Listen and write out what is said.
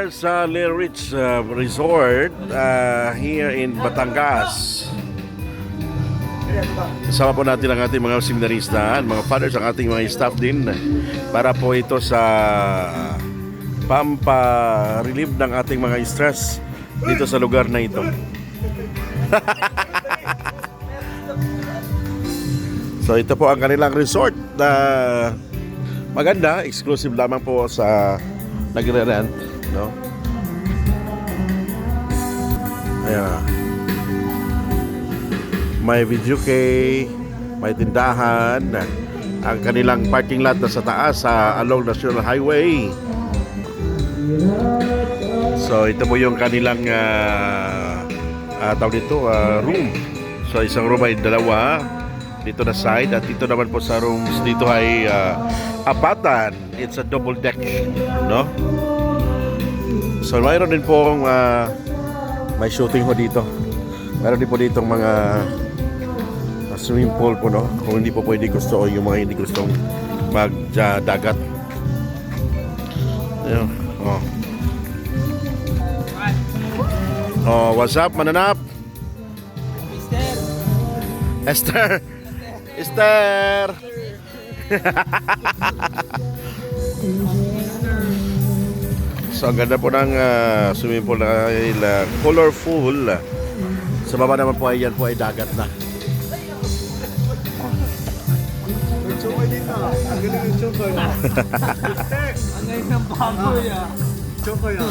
are sa Le Rich Resort here in Batangas. Kasama po natin ang ating mga seminarista, mga fathers, ang ating mga staff din para po ito sa pampa-relieve ng ating mga stress dito sa lugar na ito. So ito po ang kanilang resort na maganda, exclusive lamang po sa nagre-rent, no? Ayan. May video kay, may tindahan, ang kanilang parking lot na sa taas sa along National Highway. So ito po yung kanilang tawag dito, room. So isang room ay dalawa dito na side, at dito naman po sa rooms dito ay apatan. It's a double deck, no? So mayroon din pong may shooting ho dito. Mayroon din po ditong mga swimming pool po, no? Kung hindi po pwede gusto o yung mga hindi gustong magdagat. Ayun. What's up, mananap? Esther. So ang ganda po ng swimming pool na colorful. Sa baba naman po ay yan po ay dagat na. Chokoy dito. Ang galing ng chokoy. Ang galing ng baboy. Chokoy.